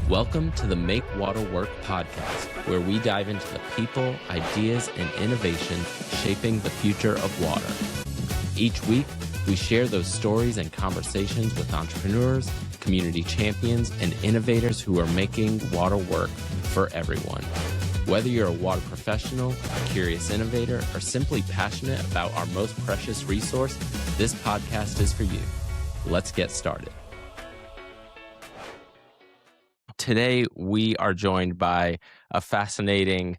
Welcome to the Make Water Work podcast, where we dive into the people, ideas, and innovation shaping the future of water. Each week, we share those stories and conversations with entrepreneurs, community champions, and innovators who are making water work for everyone. Whether you're a water professional, a curious innovator, or simply passionate about our most precious resource, this podcast is for you. Let's get started. Today, we are joined by a fascinating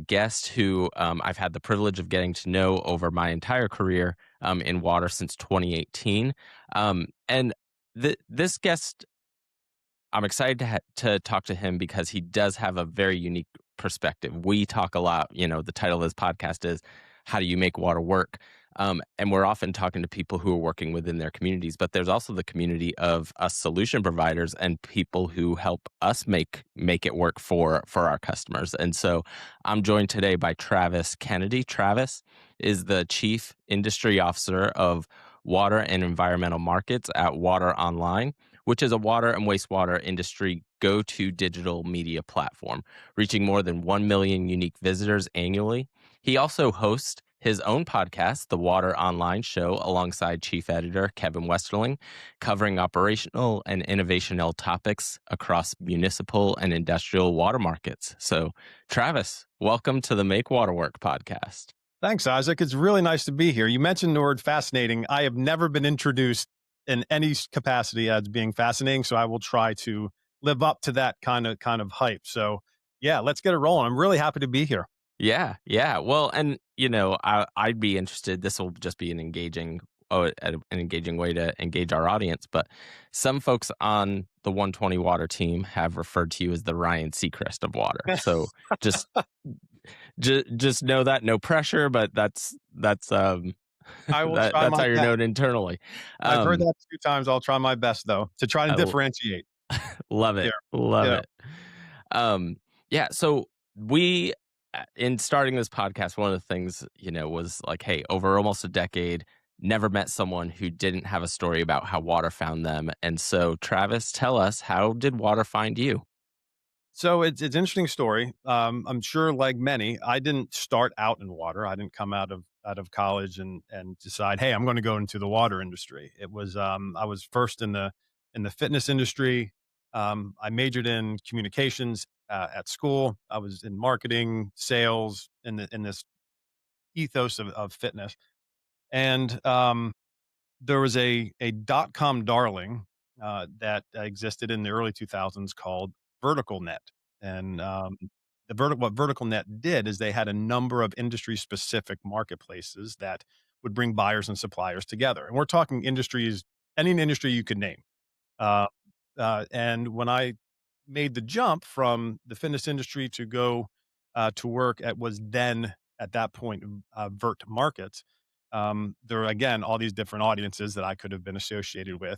guest who I've had the privilege of getting to know over my entire career in water since 2018. This guest, I'm excited to talk to him because he does have a very unique perspective. We talk a lot, the title of this podcast is How Do You Make Water Work? And we're often talking to people who are working within their communities, but there's also the community of us solution providers and people who help us make it work for our customers. And so I'm joined today by Travis Kennedy. Travis is the Chief Industry Officer of Water and Environmental Markets at Water Online, which is a water and wastewater industry go-to digital media platform, reaching more than 1 million unique visitors annually. He also hosts his own podcast, The Water Online Show, alongside Chief Editor Kevin Westerling, covering operational and innovational topics across municipal and industrial water markets. So, Travis, welcome to the Make Water Work podcast. Thanks, Isaac. It's really nice to be here. You mentioned the word fascinating. I have never been introduced in any capacity as being fascinating, so I will try to live up to that kind of hype. So, yeah, let's get it rolling. I'm really happy to be here. Yeah. Well, and I'd be interested. This will just be an engaging way to engage our audience. But some folks on the 120 Water team have referred to you as the Ryan Seacrest of water. So just know that, no pressure. But that's I will that's try my how you're best. known internally. I've heard that a few times. I'll try my best though to try and differentiate. Love it. Yeah. Love it. So we, in starting this podcast, one of the things, was like, hey, over almost a decade, never met someone who didn't have a story about how water found them. And so, Travis, tell us, how did water find you? So it's an interesting story. I'm sure, like many, I didn't start out in water. I didn't come out of college and decide, hey, I'm going to go into the water industry. It was I was first in the fitness industry. I majored in communications at school. I was in marketing, sales, in this ethos of fitness. And there was a .com darling that existed in the early 2000s called Vertical Net. And what Vertical Net did is they had a number of industry specific marketplaces that would bring buyers and suppliers together. And we're talking industries, any industry you could name. Uh, and when I made the jump from the fitness industry to go to work at that point, Vert Markets, there are, again, all these different audiences that I could have been associated with.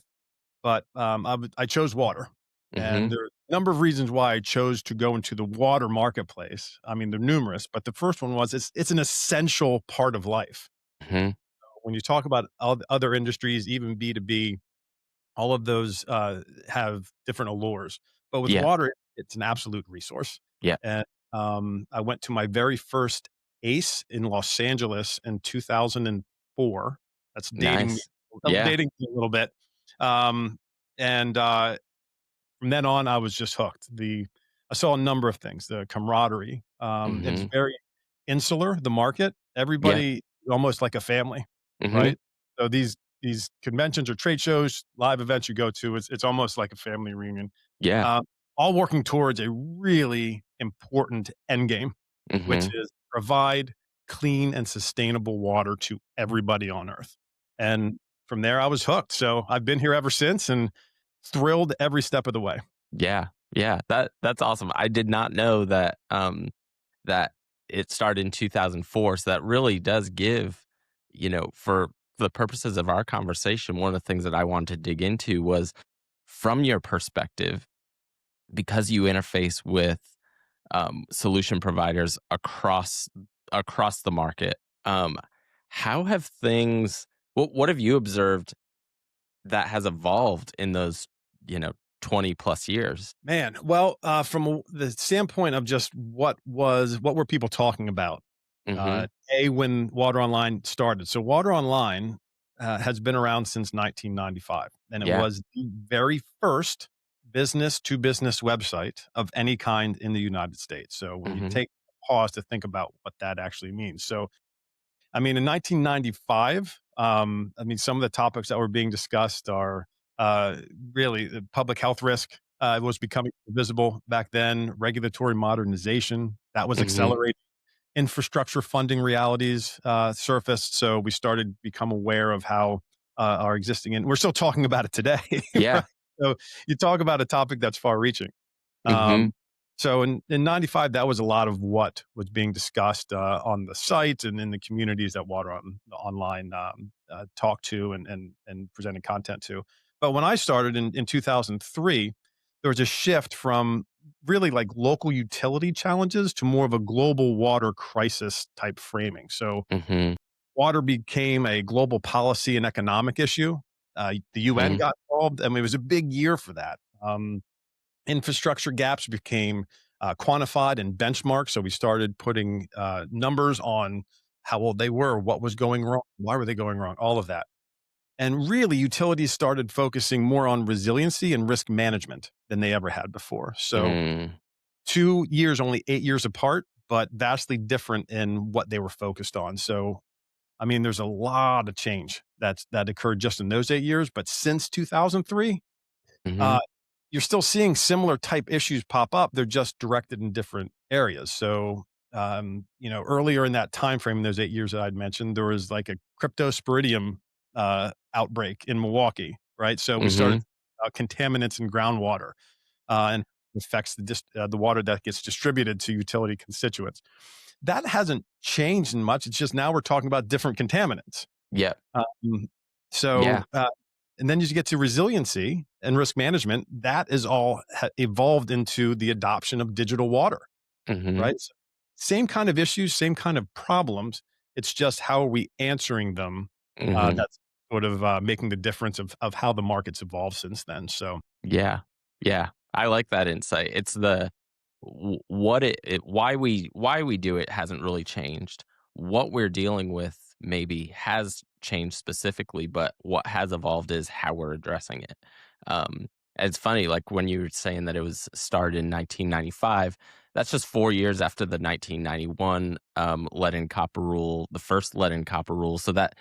But I chose water. Mm-hmm. And there are a number of reasons why I chose to go into the water marketplace. I mean, they're numerous, but the first one was it's an essential part of life. Mm-hmm. When you talk about other industries, even B2B, all of those have different allures. But with water, it's an absolute resource. Yeah. And I went to my very first ACE in Los Angeles in 2004. That's dating Nice. dating me a little bit. And from then on, I was just hooked. I saw a number of things. The camaraderie. It's very insular. The market. Everybody almost like a family, right? So these conventions or trade shows, live events you go to, it's almost like a family reunion. Yeah. All working towards a really important end game, which is provide clean and sustainable water to everybody on Earth. And from there, I was hooked. So I've been here ever since and thrilled every step of the way. Yeah. That's awesome. I did not know that that it started in 2004. So that really does give, for the purposes of our conversation, one of the things that I wanted to dig into was, from your perspective, because you interface with solution providers across the market. How have things? What have you observed that has evolved in those 20 plus years. Man, well, from the standpoint of just what were people talking about? Mhm. When Water Online started. So Water Online has been around since 1995, and it Yeah. was the very first business to business website of any kind in the United States. So when you Mhm. take a pause to think about what that actually means. So I mean, in 1995, I mean, some of the topics that were being discussed are uh, really the public health risk was becoming visible back then. Regulatory modernization that was Mhm. accelerating. Infrastructure funding realities surfaced, so we started to become aware of how our existing, and we're still talking about it today, right? Yeah. So you talk about a topic that's far-reaching. Mhm. Um, so in '95, that was a lot of what was being discussed on the site and in the communities that Online talked to and presented content to. But when I started in 2003, there was a shift from really like local utility challenges to more of a global water crisis type framing. So Mhm. water became a global policy and economic issue. The UN Mhm. got involved. I mean, it was a big year for that. Infrastructure gaps became quantified and benchmarked. So we started putting numbers on how old they were, what was going wrong, why were they going wrong, all of that. And really, utilities started focusing more on resiliency and risk management than they ever had before. So Mm. 2 years, only 8 years apart, but vastly different in what they were focused on. So, I mean, there's a lot of change that occurred just in those 8 years, but since 2003, uh, Mhm. you're still seeing similar type issues pop up. They're just directed in different areas. So, earlier in that time frame, in those 8 years that I'd mentioned, there was like a cryptosporidium outbreak in Milwaukee, right? So we started Mhm. contaminants in groundwater and affects the water that gets distributed to utility constituents. That hasn't changed much. It's just now we're talking about different contaminants. Yep. Um, Yeah. so, and then as you get to resiliency and risk management, that is all evolved into the adoption of digital water, Mhm. right? So same kind of issues, same kind of problems. It's just how are we answering them? Mhm. That's sort of making the difference of how the market's evolved since then. So, Yeah. Yeah. I like that insight. It's the what it why we do it hasn't really changed. What we're dealing with maybe has changed specifically, but what has evolved is how we're addressing it. Um, it's funny, like when you were saying that it was started in 1995, that's just 4 years after the 1991 lead in copper rule, the first lead in copper rule. So that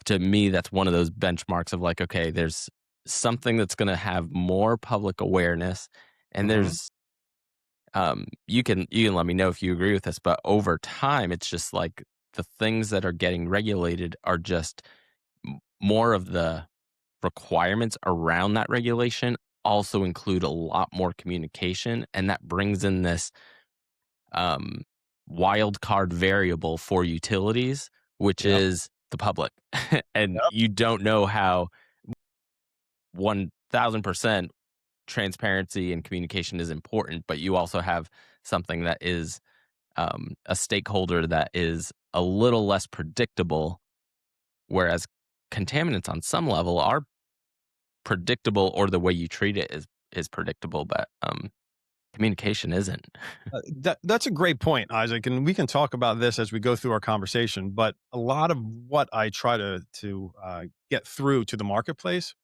to me, that's one of those benchmarks of like, okay, there's something that's going to have more public awareness, and mhm, there's you can let me know if you agree with this, but over time, it's just like the things that are getting regulated are just more of the requirements around that regulation also include a lot more communication, and that brings in this um, wild card variable for utilities, which yep, is the public, and yep, you don't know how 1000% transparency and communication is important, but you also have something that is a stakeholder that is a little less predictable, whereas contaminants on some level are predictable, or the way you treat it is predictable, but communication isn't. that's a great point, Isaac, and we can talk about this as we go through our conversation. But a lot of what I try to get through to the marketplace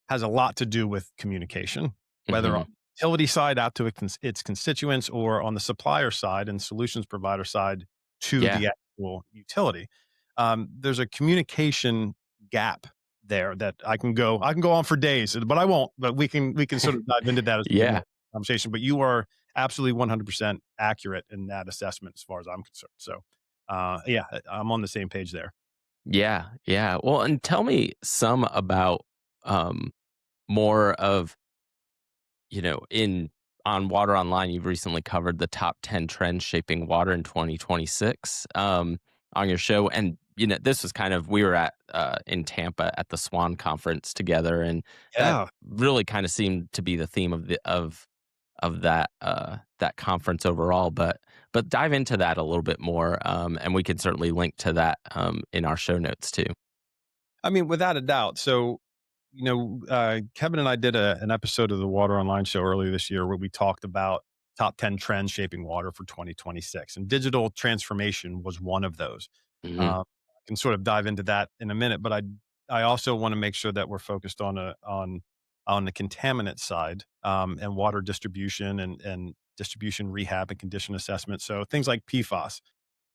has a lot to do with communication, whether on Hmm. the utility side out to its constituents or on the supplier side and solutions provider side to Yeah. the actual utility. There's a communication gap there that I can go on for days, but I won't. But we can sort of dive into that as we get more Yeah. conversation. But you are absolutely 100% accurate in that assessment as far as I'm concerned. So, yeah, I'm on the same page there. Yeah. Yeah. Well, and tell me some about um, more of in on Water Online, you've recently covered the top 10 trends shaping water in 2026 on your show. And, this was kind of, we were in Tampa at the Swan Conference together. And that Yeah. really kind of seemed to be the theme of that conference overall. But dive into that a little bit more. And we can certainly link to that in our show notes too. I mean, without a doubt. So Kevin and I did an episode of the Water Online Show earlier this year where we talked about top 10 trends shaping water for 2026. And digital transformation was one of those. Hmm. I can sort of dive into that in a minute, but I also want to make sure that we're focused on the contaminant side, and water distribution and distribution rehab and condition assessment. So things like PFAS,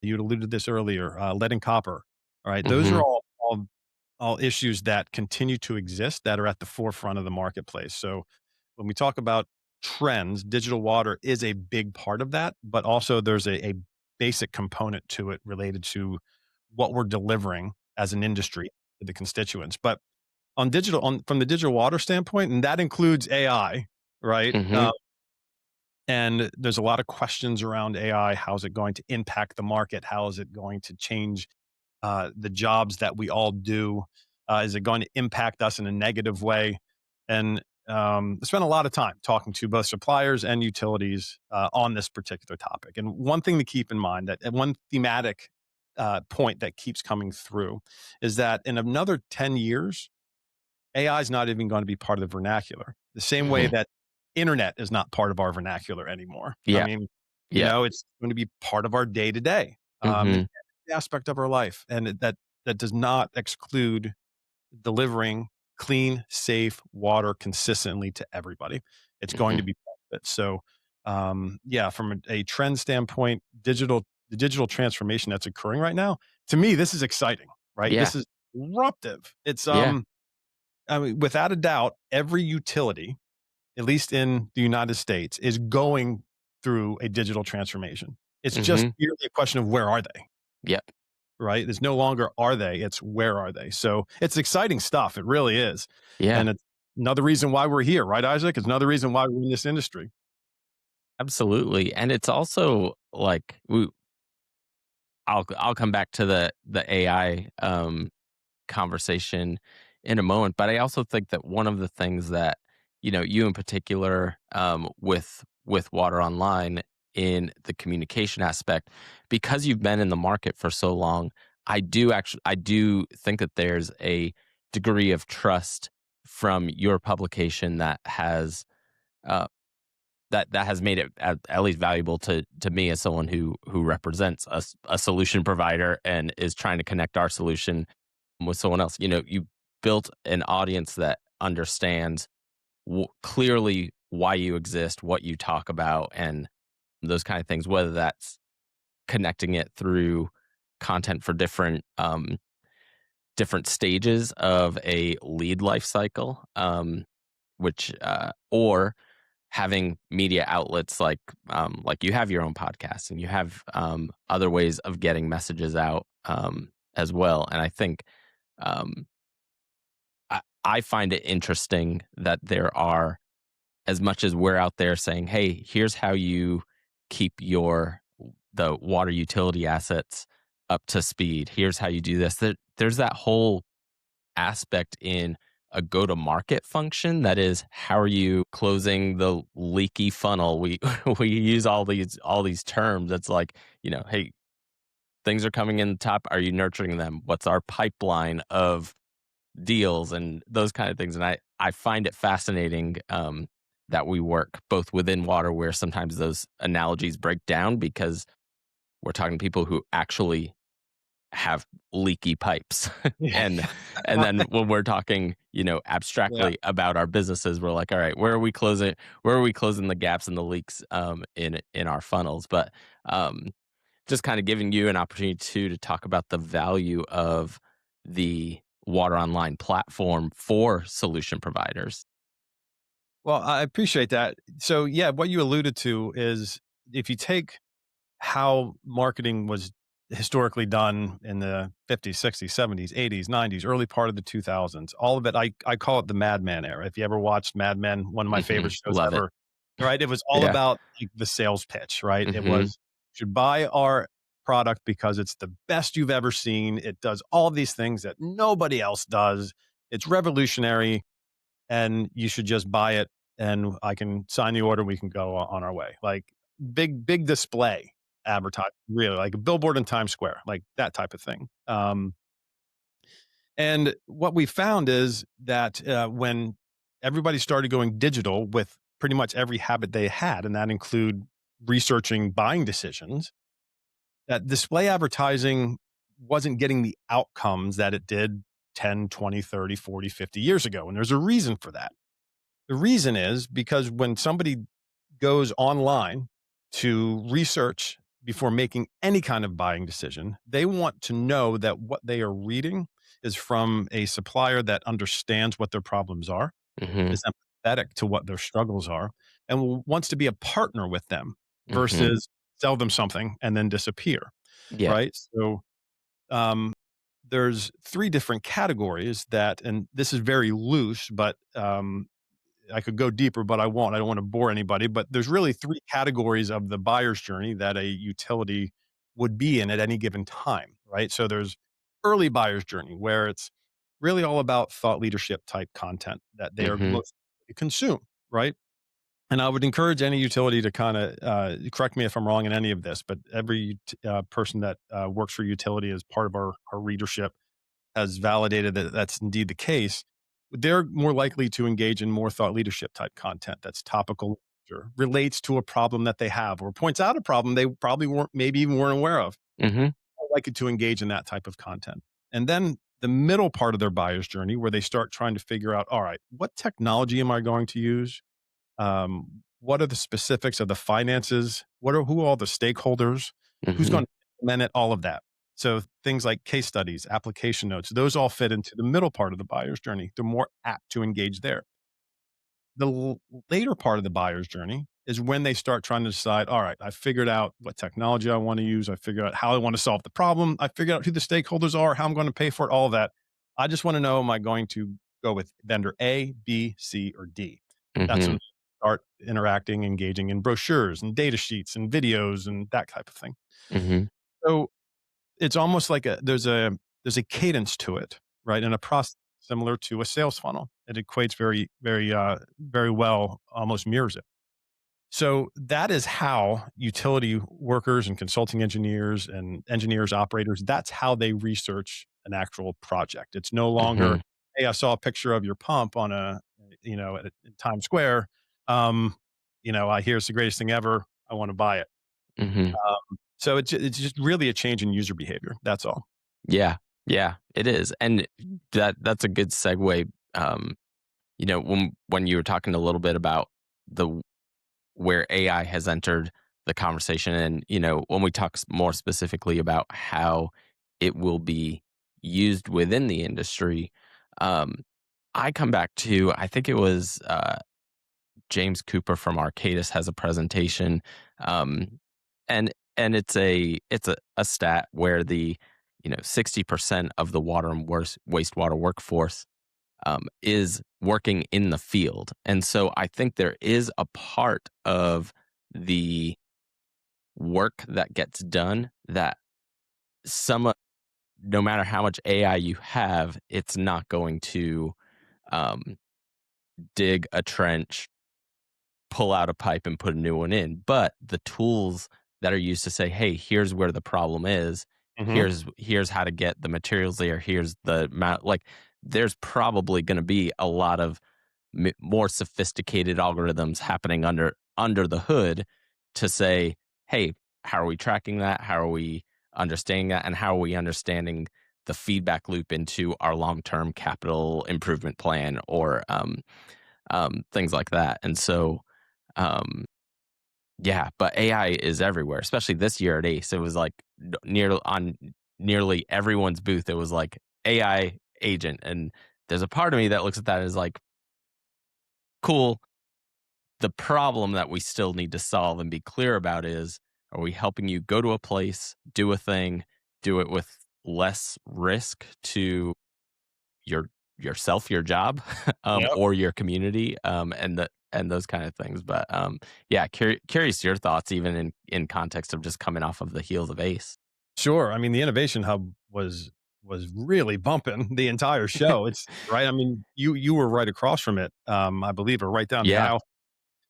you alluded to this earlier, lead and copper. All right, those are Hmm. all issues that continue to exist that are at the forefront of the marketplace. So when we talk about trends, digital water is a big part of that, but also there's a basic component to it related to what we're delivering as an industry to the constituents. But on from the digital water standpoint, and that includes AI, right? Hmm. And there's a lot of questions around AI. How is it going to impact the market? How is it going to change the jobs that we all do? Is it going to impact us in a negative way? And I spent a lot of time talking to both suppliers and utilities on this particular topic. And one thing to keep in mind that and one thematic point that keeps coming through is that in another 10 years, AI is not even going to be part of the vernacular. The same way Hmm. that internet is not part of our vernacular anymore. I Yeah. mean, Yeah. it's going to be part of our day to day Hmm. aspect of our life, and that does not exclude delivering clean, safe water consistently to everybody. It's going to Hmm. be part of it. So, yeah, from a trend standpoint, the digital transformation that's occurring right now, to me, this is exciting. Right, Yeah. this is disruptive. It's Yeah. I mean, without a doubt, every utility, at least in the United States, is going through a digital transformation. It's just Hmm. merely a question of where are they, Yep. right? There's no longer are they, it's where are they. So it's exciting stuff. It really is. Yeah. And it's another reason why we're here, right, Isaac? It's another reason why we're in this industry. Absolutely. And it's also like I'll come back to the AI conversation in a moment, but I also think that one of the things that, you in particular, with Water Online in the communication aspect, because you've been in the market for so long, I do think that there's a degree of trust from your publication uh, that has made it at least valuable to me as someone who represents a solution provider and is trying to connect our solution with someone else. You built an audience that understands clearly why you exist, what you talk about, and those kind of things. Whether that's connecting it through content for different stages of a lead life cycle, which or having media outlets like you have your own podcast and you have other ways of getting messages out as well. And I think um, I find it interesting that there are, as much as we're out there saying, "Hey, here's how you keep the water utility assets up to speed. Here's how you do this." There's that whole aspect in a go to market function that is, how are you closing the leaky funnel? We we use all these terms. It's like, hey, things are coming in the top. Are you nurturing them? What's our pipeline of deals and those kind of things? And I find it fascinating that we work both within water, where sometimes those analogies break down because we're talking to people who actually have leaky pipes. Yeah. And then when we're talking, Yeah. abstractly about our businesses, we're like, all right, where are we closing the gaps and the leaks in our funnels? But um just kind of giving you an opportunity to talk about the value of the Water Online platform for solution providers. Well, I appreciate that. So, yeah, what you alluded to is if you take how marketing was historically done in the 50s, 60s, 70s, 80s, 90s, early part of the 2000s. All of it, I call it the Mad Men era. If you ever watched Mad Men, one of my favorite shows Love it. ever, right? It was all Yeah. about like the sales pitch, right? It Hmm. was, you should buy our product because it's the best you've ever seen. It does all these things that nobody else does. It's revolutionary and you should just buy it and I can sign the order. We can go on our way. Like big display advertising, really like a billboard in Times Square, like that type of thing. And what we found is that when everybody started going digital with pretty much every habit they had, and that include researching buying decisions, that display advertising wasn't getting the outcomes that it did 10, 20, 30, 40, 50 years ago. And there's a reason for that. The reason is because when somebody goes online to research before making any kind of buying decision, they want to know that what they are reading is from a supplier that understands what their problems are, Mhm. is empathetic to what their struggles are, and wants to be a partner with them Mhm. versus sell them something and then disappear, Yeah. right? So um, there's three different categories that, and this is very loose, but I could go deeper, but I won't. I don't want to bore anybody, but there's really three categories of the buyer's journey that a utility would be in at any given time, right? So there's early buyer's journey where it's really all about thought leadership type content that they are Mhm. most likely to consume, right? And I would encourage any utility to kind of correct me if I'm wrong in any of this, but every person that works for utility as part of our readership has validated that that's indeed the case, they're more likely to engage in more thought leadership type content that's topical or relates to a problem that they have or points out a problem they probably weren't maybe even weren't aware of. Mhm. More likely to engage in that type of content. And then the middle part of their buyer's journey where they start trying to figure out, all right, what technology am I going to use? What are the specifics of the finances? Who are all the stakeholders? Who's Mhm. going to implement it? All of that. So things like case studies, application notes, those all fit into the middle part of the buyer's journey. They're more apt to engage there. The later part of the buyer's journey is when they start trying to decide, all right, I figured out what technology I want to use. I figured out how I want to solve the problem. I figured out who the stakeholders are, how I'm going to pay for it, all of that. I just want to know, am I going to go with vendor A, B, C, or D? That's when Mhm. they start interacting, engaging in brochures and data sheets and videos and that type of thing. Mhm. So it's almost like there's a cadence to it, right? And a process similar to a sales funnel. It equates very well, almost mirrors it. So that is how utility workers and consulting engineers and engineers, operators, that's how they research an actual project. It's no longer, Mhm. hey, I saw a picture of your pump on in Times Square. Um, I hear it's the greatest thing ever. I want to buy it. Mhm. So it's just really a change in user behavior. That's all. Yeah. Yeah, it is, and that's a good segue, when you were talking a little bit about the where AI has entered the conversation and, when we talk more specifically about how it will be used within the industry, um, I come back to I think it was, James Cooper from Arcadis has a presentation, um, and it's a stat where the 60% of the water and wastewater workforce is working in the field, and so I think there is a part of the work that gets done that some no matter how much AI you have, it's not going to um, dig a trench, pull out a pipe and put a new one in. But the tools that are used to say, "Hey, here's where the problem is. Hmm. Here's how to get the materials there. Here's the amount." Like, there's probably going to be a lot of more sophisticated algorithms happening under the hood to say, "Hey, how are we tracking that? How are we understanding that? And how are we understanding the feedback loop into our long term capital improvement plan or things like that?" And so um, yeah, but AI is everywhere, especially this year at ACE. It was like nearly everyone's booth. It was like AI agent, and there's a part of me that looks at that as like, cool. The problem that we still need to solve and be clear about is: are we helping you go to a place, do a thing, do it with less risk to your yourself, your job, Yep. or your community, and those kind of things. But yeah, curious your thoughts, even in context of just coming off of the heels of Ace. Sure. I mean, the Innovation Hub was really bumping the entire show. It's right. I mean, you were right across from it, I believe, or right down the Yeah. aisle.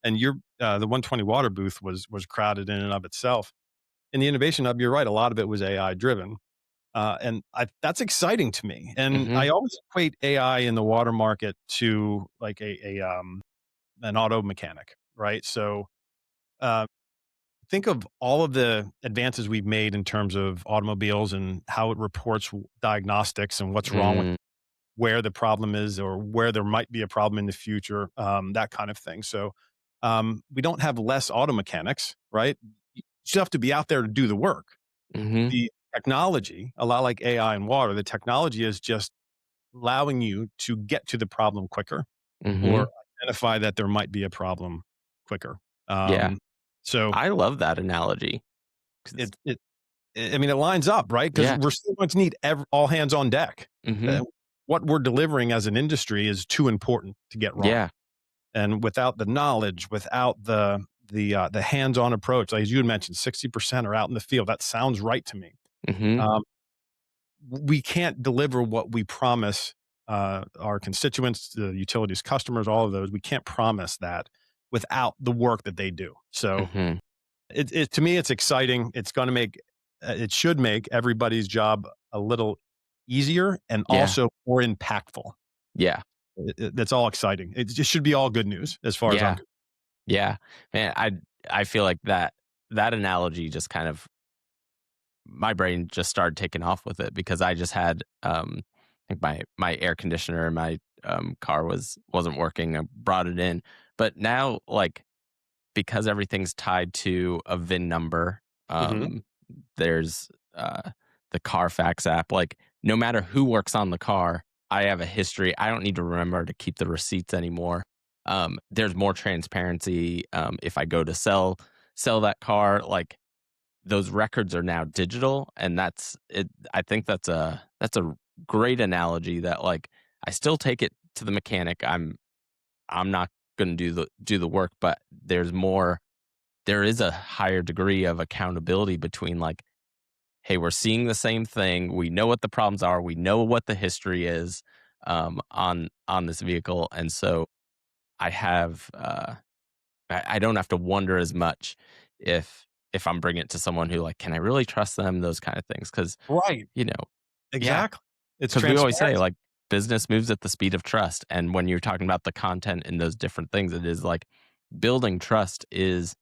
And the 120 water booth was crowded in and of itself. In the Innovation Hub, you're right. A lot of it was AI driven. And that's exciting to me. And Mhm. I always equate AI in the water market to like an auto mechanic, right? So uh, think of all of the advances we've made in terms of automobiles and how it reports diagnostics and what's wrong with Mm. where the problem is or where there might be a problem in the future, that kind of thing. So we don't have less auto mechanics, right? You still have to be out there to do the work. Mhm. The technology, a lot like AI and water, the technology is just allowing you to get to the problem quicker or Mhm. identify that there might be a problem quicker. Yeah. Um, so I love that analogy 'cause it I mean, it lines up, right? Because yeah. we're still going to need all hands on deck. Uh, Mhm. what we're delivering as an industry is too important to get wrong. Yeah. And without the knowledge, without the hands-on approach, like as you had mentioned, 60% are out in the field. That sounds right to me. Mhm. Um, we can't deliver what we promise our constituents, the utilities customers, all of those. We can't promise that without the work that they do. So Mhm. to me, it's exciting. It's going to make it should make everybody's job a little easier and Yeah. also more impactful. Yeah. That's all exciting. It just should be all good news as far as I'm Yeah. concerned. Yeah. Man, I feel like that analogy just kind of my brain just started taking off with it because I just had, I think my air conditioner in my, car wasn't working. I brought it in, but now, like, because everything's tied to a VIN number, Mhm. um, there's, the Carfax app, like, no matter who works on the car, I have a history. I don't need to remember to keep the receipts anymore. There's more transparency, if I go to sell that car, like, those records are now digital, and that's it. I think that's a great analogy that, like, I still take it to the mechanic. I'm not gonna do the work, but there is a higher degree of accountability between, like, "Hey, we're seeing the same thing. We know what the problems are. We know what the history is, on this vehicle." And so I have, I don't have to wonder as much if I'm bringing it to someone who, like, "Can I really trust them?" Those kind of things, because Right. you know yeah, Exactly. It's because we always say, transparency. like, business moves at the speed of trust, and when you're talking about the content in those different things, it is like building trust is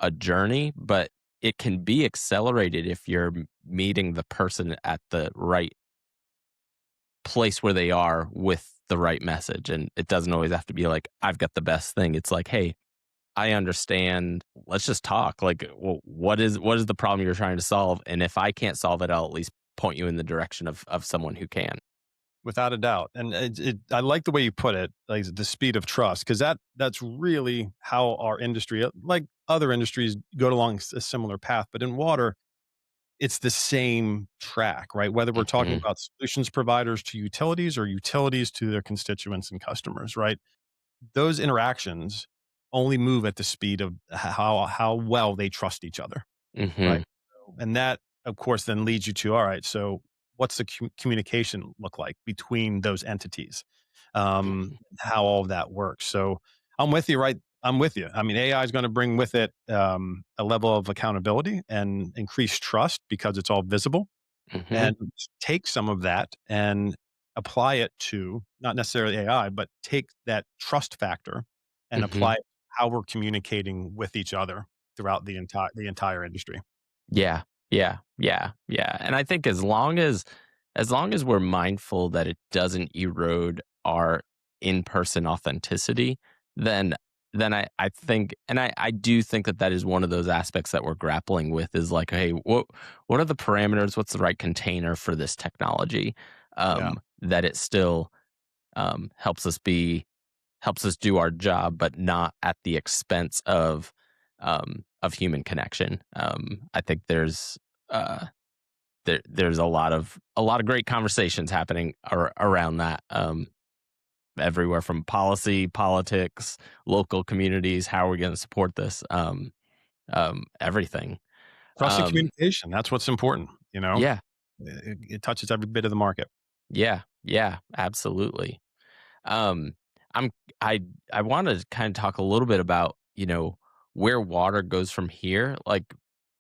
a journey, but it can be accelerated if you're meeting the person at the right place where they are with the right message. And it doesn't always have to be like, I've got the best thing. It's like, hey, I understand. Let's just talk. Like, well, what is the problem you're trying to solve? And if I can't solve it, I'll at least point you in the direction of someone who can. Without a doubt, and I like the way you put it, like the speed of trust, because that's really how our industry, like other industries, go along a similar path. But in water, it's the same track, right? Whether we're talking Hmm. about solutions providers to utilities or utilities to their constituents and customers, right? Those interactions only move at the speed of how well they trust each other, right? Hmm. And that, of course, then leads you to, all right, so what's the communication look like between those entities? How all of that works. So I'm with you, right? I'm with you. I mean, AI is going to bring with it a level of accountability and increased trust because it's all visible, Hmm. and take some of that and apply it to not necessarily AI, but take that trust factor and Hmm. apply it to how we're communicating with each other throughout the entire industry. Yeah. Yeah. Yeah. Yeah. And I think as long as we're mindful that it doesn't erode our in-person authenticity, then I think, and I do think that that is one of those aspects that we're grappling with is like, hey, what are the parameters? What's the right container for this technology? Yeah. That it still helps us do our job, but not at the expense of human connection. I think uh, there's a lot of great conversations happening around that. Everywhere from policy, politics, local communities. How are we going to support this? Everything. Trust and Um, communication, that's what's important, you know? yeah, It touches every bit of the market. yeah, yeah, absolutely. Um, I'm I I want to kind of talk a little bit about where water goes from here. Like,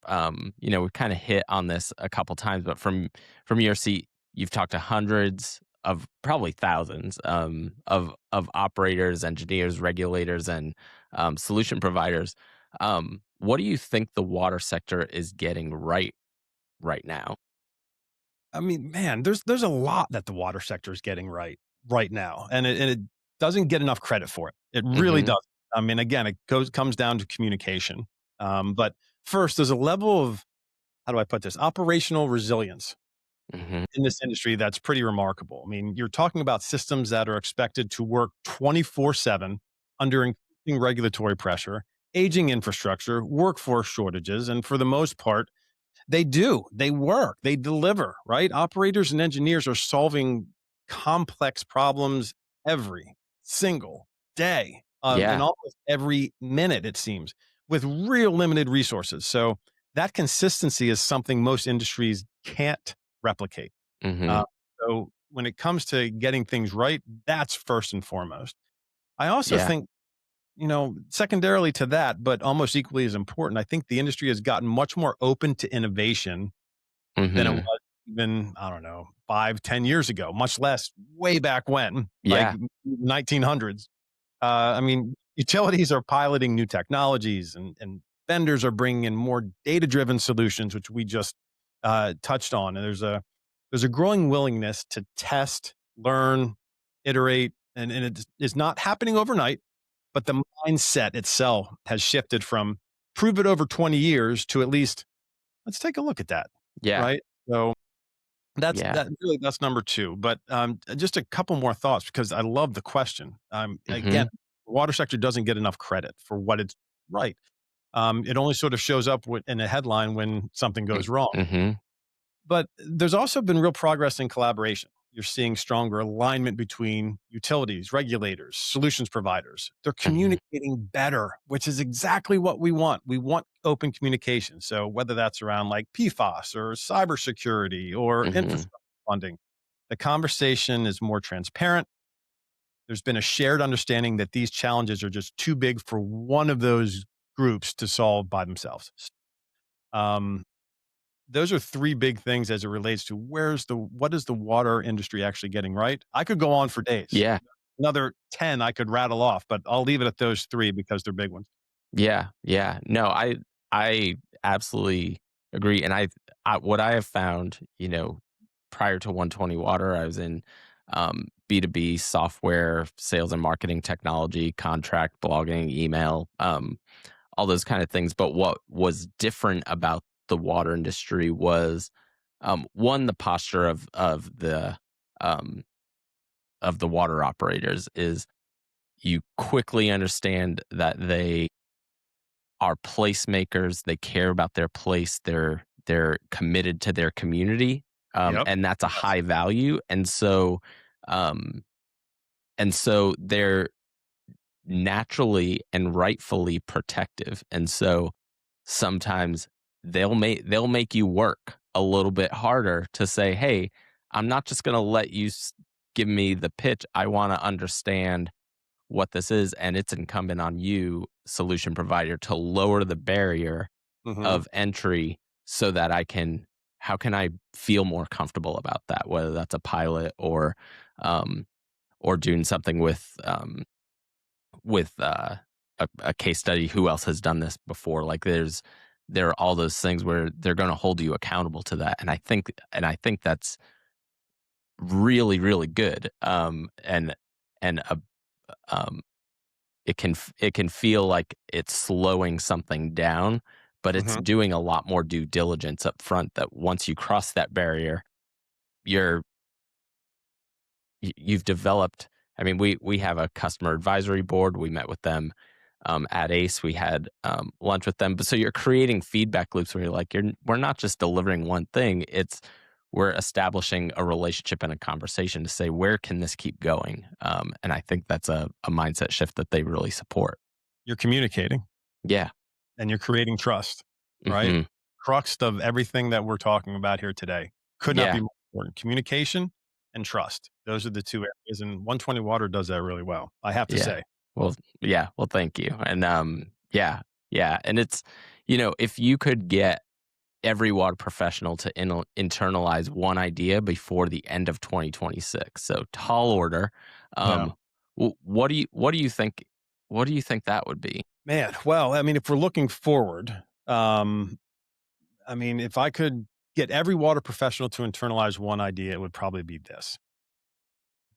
we kind of hit on this a couple times, but from your seat, you've talked to hundreds of probably thousands of operators, engineers, regulators, and solution providers. What do you think the water sector is getting right now? I mean, man, there's a lot that the water sector is getting right now, and it doesn't get enough credit for it. It really Hmm. does. I mean, again, it comes down to communication. But first, there's a level of, how do I put this, operational resilience Hmm. in this industry that's pretty remarkable. I mean, you're talking about systems that are expected to work 24/7 under increasing regulatory pressure, aging infrastructure, workforce shortages, and for the most part, they do. They work. They deliver, right? Operators and engineers are solving complex problems every single day, and Yeah. almost every minute, it seems, with real limited resources. So that consistency is something most industries can't replicate. Hmm. Uh, so when it comes to getting things right, that's first and foremost. I also Yeah. think, secondarily to that, but almost equally as important, I think the industry has gotten much more open to innovation than it Hmm. was even, I don't know, 5, 10 years ago, much less way back when, like Yeah. 1900s. I mean, utilities are piloting new technologies, and vendors are bringing in more data-driven solutions, which we just touched on. And there's a growing willingness to test, learn, iterate, and it's not happening overnight, but the mindset itself has shifted from prove it over 20 years to at least let's take a look at that, Yeah. right? So Yeah. that's number 2, but, just a couple more thoughts because I love the question. Again, Hmm. the water sector doesn't get enough credit for what it's right. It only sort of shows up in a headline when something goes wrong. Hmm. But there's also been real progress in collaboration. You're seeing stronger alignment between utilities, regulators, solutions providers. They're Hmm. communicating better, which is exactly what we want. We want open communication. So whether that's around like PFAS or cybersecurity or Hmm. infrastructure funding, the conversation is more transparent. There's been a shared understanding that these challenges are just too big for one of those groups to solve by themselves. Um, those are 3 big things as it relates to what is the water industry actually getting right? I could go on for days. Yeah. Another 10 I could rattle off, but I'll leave it at those 3 because they're big ones. Yeah, yeah. No, I absolutely agree, and what I have found, prior to 120 Water, I was in B2B software, sales and marketing technology, contract, blogging, email, all those kind of things. But what was different about the water industry was, one, the posture um, of the water operators is you quickly understand that they are placemakers. They care about their place. They're committed to their community, Yep. and that's a Yes. high value. Um, and so they're naturally and rightfully protective. And so sometimes they'll make you work a little bit harder to say, "Hey, I'm not just going to let you give me the pitch. I want to understand what this is, and it's incumbent on you, solution provider, to lower the barrier Mhm. of entry so that how can I feel more comfortable about that, whether that's a pilot um, or doing something with a case study. Who else has done this before? Like there are all those things where they're going to hold you accountable to that, and I think that's really really good. And um, it can feel like it's slowing something down, but it's Mhm. doing a lot more due diligence up front that once you cross that barrier, you're you've developed. I mean, we have a customer advisory board. We met with them at ACE. We had lunch with them. But so you're creating feedback loops where you're like, we're not just delivering one thing. We're establishing a relationship and a conversation to say, where can this keep going? And I think that's a mindset shift that they really support. You're communicating Yeah. and you're creating trust, right? Hmm. Crux of everything that we're talking about here today could not be Yeah. more important. Communication and trust. Those are the 2 areas, and 120 Water does that really well, I have to Yeah. say. Well, yeah. Well, thank you. And yeah, yeah. And if you could get every water professional to internalize one idea before the end of 2026. So tall order. Yeah. Um, what do you think that would be? Man, well, I mean, if we're looking forward, I mean, if I could get every water professional to internalize one idea, it would probably be this.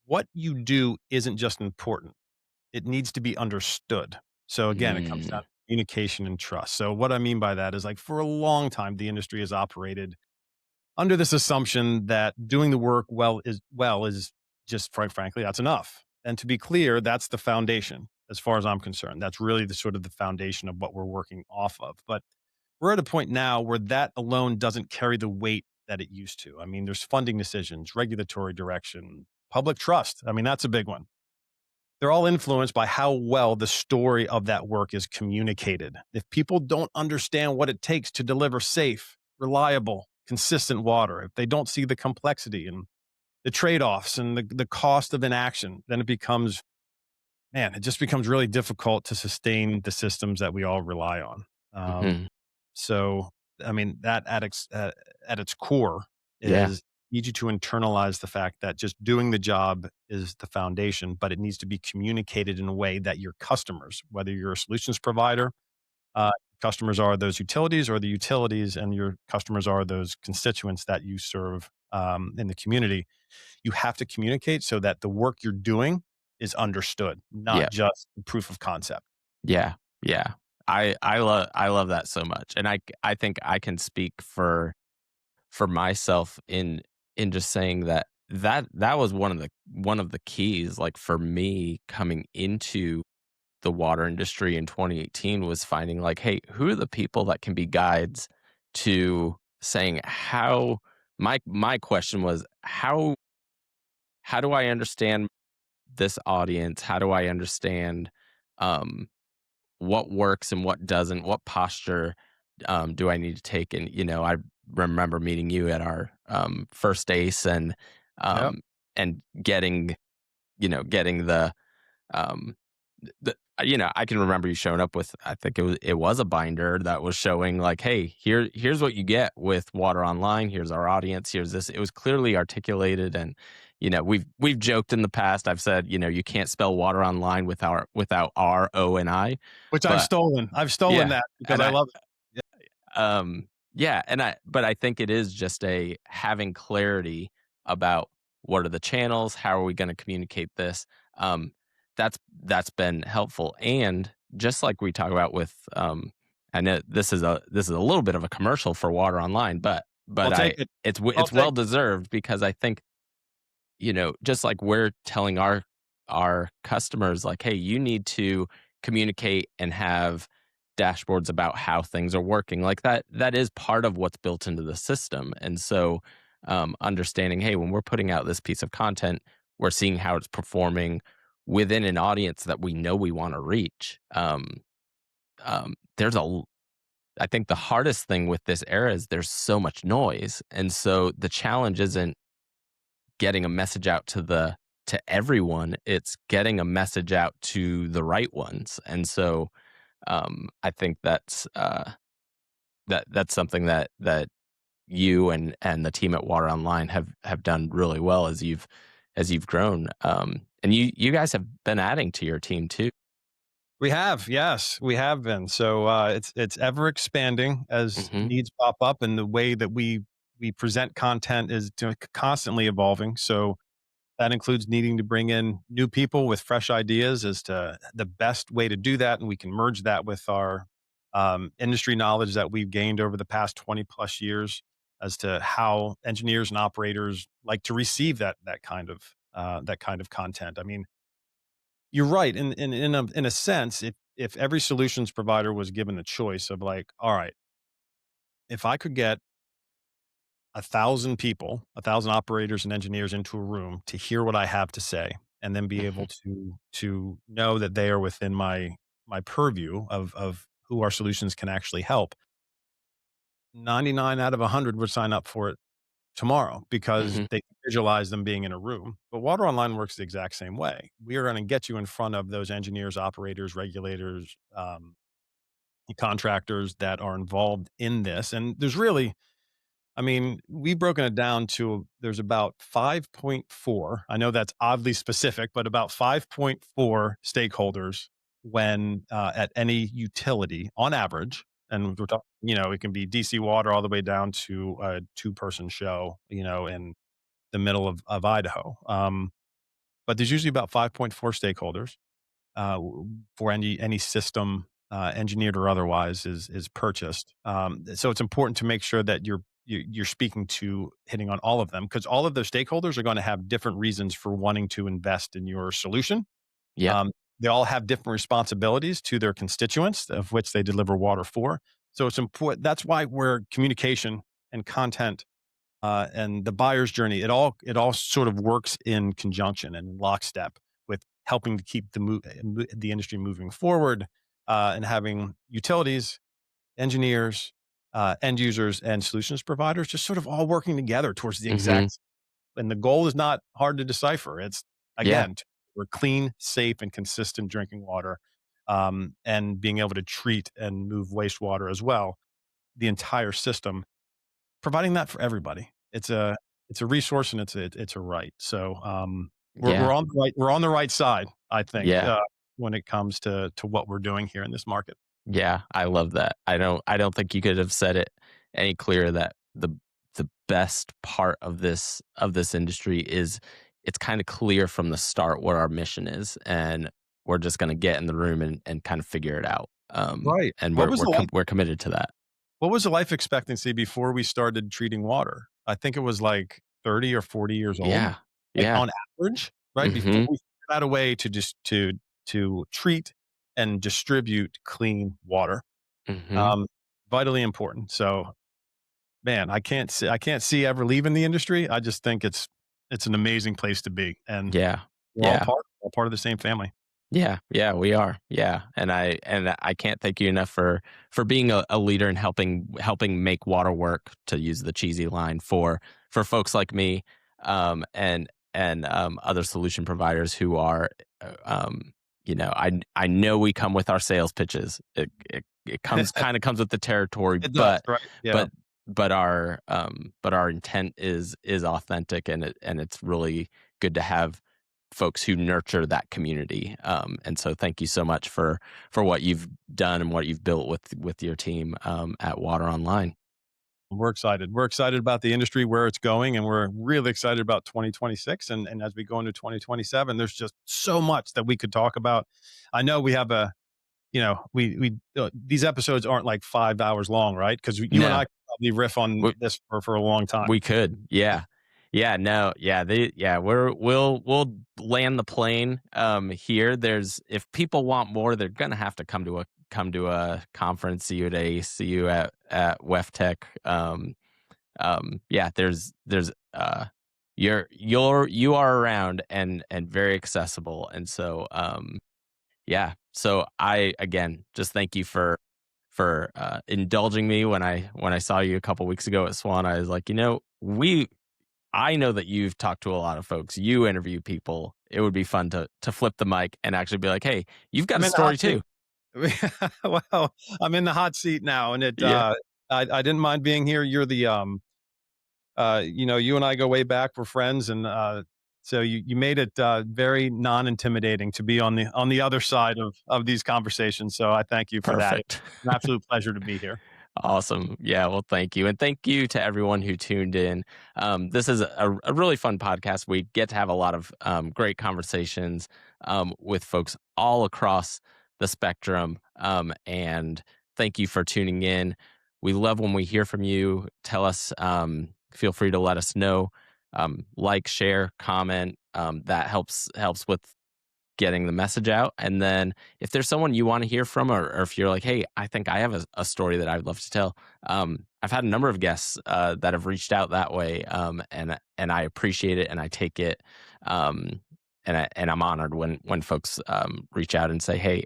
What you do isn't just important, it needs to be understood. So again, it comes down Mm, to communication and trust. So what I mean by that is like for a long time, the industry has operated under this assumption that doing the work well is just frankly, that's enough. And to be clear, that's the foundation as far as I'm concerned. That's really the sort of the foundation of what we're working off of. But we're at a point now where that alone doesn't carry the weight that it used to. I mean, there's funding decisions, regulatory direction, public trust. I mean, that's a big one. They're all influenced by how well the story of that work is communicated. If people don't understand what it takes to deliver safe, reliable, consistent water, if they don't see the complexity and the trade offs and the cost of inaction, then it just becomes really difficult to sustain the systems that we all rely on. Um, mhm. so, I mean, that at its core Yeah, is need you to internalize the fact that just doing the job is the foundation, but it needs to be communicated in a way that your customers, whether you're a solutions provider, uh, customers are those utilities, or the utilities and your customers are those constituents that you serve in the community. You have to communicate so that the work you're doing is understood, not yeah, just proof of concept. yeah, yeah. I love that so much, and I think I can speak for myself in just saying that was one of the keys, like, for me coming into the water industry in 2018 was finding, like, hey, who are the people that can be guides to saying how my question was, how do I understand this audience? How do I understand, um, what works and what doesn't? What posture, do I need to take? And, I remember meeting you at our, first ACE Yep. um, and getting um, I can remember you showing up with, I think it was a binder that was showing, like, hey, here's what you get with Water Online. Here's our audience. Here's this. It was clearly articulated, and we've joked in the past. I've said, you can't spell Water Online without R-O-N-I, Which I've but stolen. I've stolen yeah, that because and I love it. yeah, but I think it is just a having clarity about what are the channels, how are we gonna communicate this, um, that's been helpful, and just like we talk about with, I know this is a little bit of a commercial for Water Online, but I'll I take it. I'll it's take well deserved because I think, just like we're telling our customers, like, hey, you need to communicate and have dashboards about how things are working. Like, that is part of what's built into the system. And so, understanding, hey, when we're putting out this piece of content, we're seeing how it's performing within an audience that we know we want to reach. There's I think the hardest thing with this era is there's so much noise. And so the challenge isn't getting a message out to everyone, it's getting a message out to the right ones. And so, I think that's something that you and the team at Water Online have done really well as you've grown. And you guys have been adding to your team too. We have, yes, we have been. So, it's ever expanding as Mhm, needs pop up, and the way that we present content is constantly evolving. So that includes needing to bring in new people with fresh ideas as to the best way to do that, and we can merge that with our industry knowledge that we've gained over the past 20 plus years as to how engineers and operators like to receive that kind of content. I mean, you're right. In a sense, if every solutions provider was given the choice of like, all right, if I could get 1,000 people, 1,000 operators and engineers into a room to hear what I have to say, and then be able mhm, to know that they are within my purview of who our solutions can actually help. 99 out of 100 would sign up for it tomorrow because mhm. they can visualize them being in a room. But Water Online works the exact same way. We are going to get you in front of those engineers, operators, regulators, contractors that are involved in this. And there's really, I mean, we've broken it down to there's about 5.4. I know that's oddly specific, but about 5.4 stakeholders when at any utility on average. And we're talking, it can be DC water all the way down to a two-person show, in the middle of Idaho. But there's usually about 5.4 stakeholders for any system, engineered or otherwise, is purchased. So it's important to make sure that you're speaking to hitting on all of them, because all of those stakeholders are going to have different reasons for wanting to invest in your solution. Yep. Um, they all have different responsibilities to their constituents, of which they deliver water for. So it's important. That's why we're communication and content, and the buyer's journey, it all sort of works in conjunction and in lockstep with helping to keep the industry moving forward, and having utilities, engineers, end users, and solutions providers just sort of all working together towards the Mhm. exact. And the goal is not hard to decipher. It's, Yeah. again, we're clean, safe, and consistent drinking water, and being able to treat and move wastewater as well. The entire system, providing that for everybody. It's a resource, and it's a right. So, we're Yeah. on the right side, I think, Yeah. when it comes to what we're doing here in this market. Yeah, I love that. I don't think you could have said it any clearer that the best part of this industry is it's kind of clear from the start what our mission is, and we're just going to get in the room and kind of figure it out. Right. And we're committed to that. What was the life expectancy before we started treating water? I think it was like 30 or 40 years old, Yeah. like, Yeah. on average, right? Before Mhm. we figured out a way to just to treat and distribute clean water. Mhm. Um, Vitally important. So, man, I can't see ever leaving the industry. I just think it's an amazing place to be, and Yeah. we're Yeah. all part of the same family. Yeah, yeah, we are. Yeah, and I can't thank you enough for being a leader and helping make water work, to use the cheesy line, for folks like me, and other solution providers who are, uh, um, I know we come with our sales pitches. It comes with the territory, It does, right? Yeah. but but our intent is authentic, and it's really good to have folks who nurture that community. And so thank you so much for what you've done and what you've built with your team, at Water Online. We're excited. We're excited about the industry, where it's going, and we're really excited about 2026. And as we go into 2027, there's just so much that we could talk about. I know we have these episodes aren't like 5 hours long, right? Because you and I No, could probably riff on we this for a long time. we could, yeah, yeah, no, yeah, we'll land the plane, here. There's If people want more, they're gonna have to come to a conference, see you at ACE, see you at WEFTech. Yeah, there's you are around and very accessible, and so, yeah. So I, again, just thank you for indulging me when I saw you a couple weeks ago at Swan. I was like, we I know that you've talked to a lot of folks. You interview people. It would be fun to flip the mic and actually be like, hey, you've got I'm a in the hot story seat. too. Well, I'm in the hot seat now, and Yeah, I didn't mind being here. You're the you and I go way back. We're friends, and so you made it very non-intimidating to be on the other side of these conversations. So I thank you for that. It's perfect. an absolute pleasure to be here. Awesome. Yeah. Well, thank you. And thank you to everyone who tuned in. This is a really fun podcast. We get to have a lot of great conversations, with folks all across the spectrum. And thank you for tuning in. We love when we hear from you. Tell us, feel free to let us know. Like, share, comment. That helps with getting the message out. And then if there's someone you want to hear from, or if you're like, hey, I think I have a story that I'd love to tell. I've had a number of guests, that have reached out that way. And I appreciate it, and I take it. And I'm honored when folks, reach out and say, hey,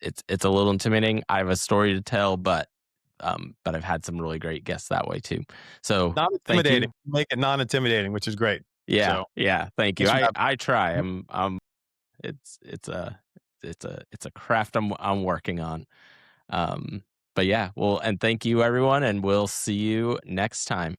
it's a little intimidating. I have a story to tell, but I've had some really great guests that way too. So thank Non-intimidating. you. Make it non-intimidating, which is great. Yeah, So yeah, thank you. thanks for having I try. me. It's it's a craft I'm working on. Um, but yeah, well, and thank you everyone, and we'll see you next time.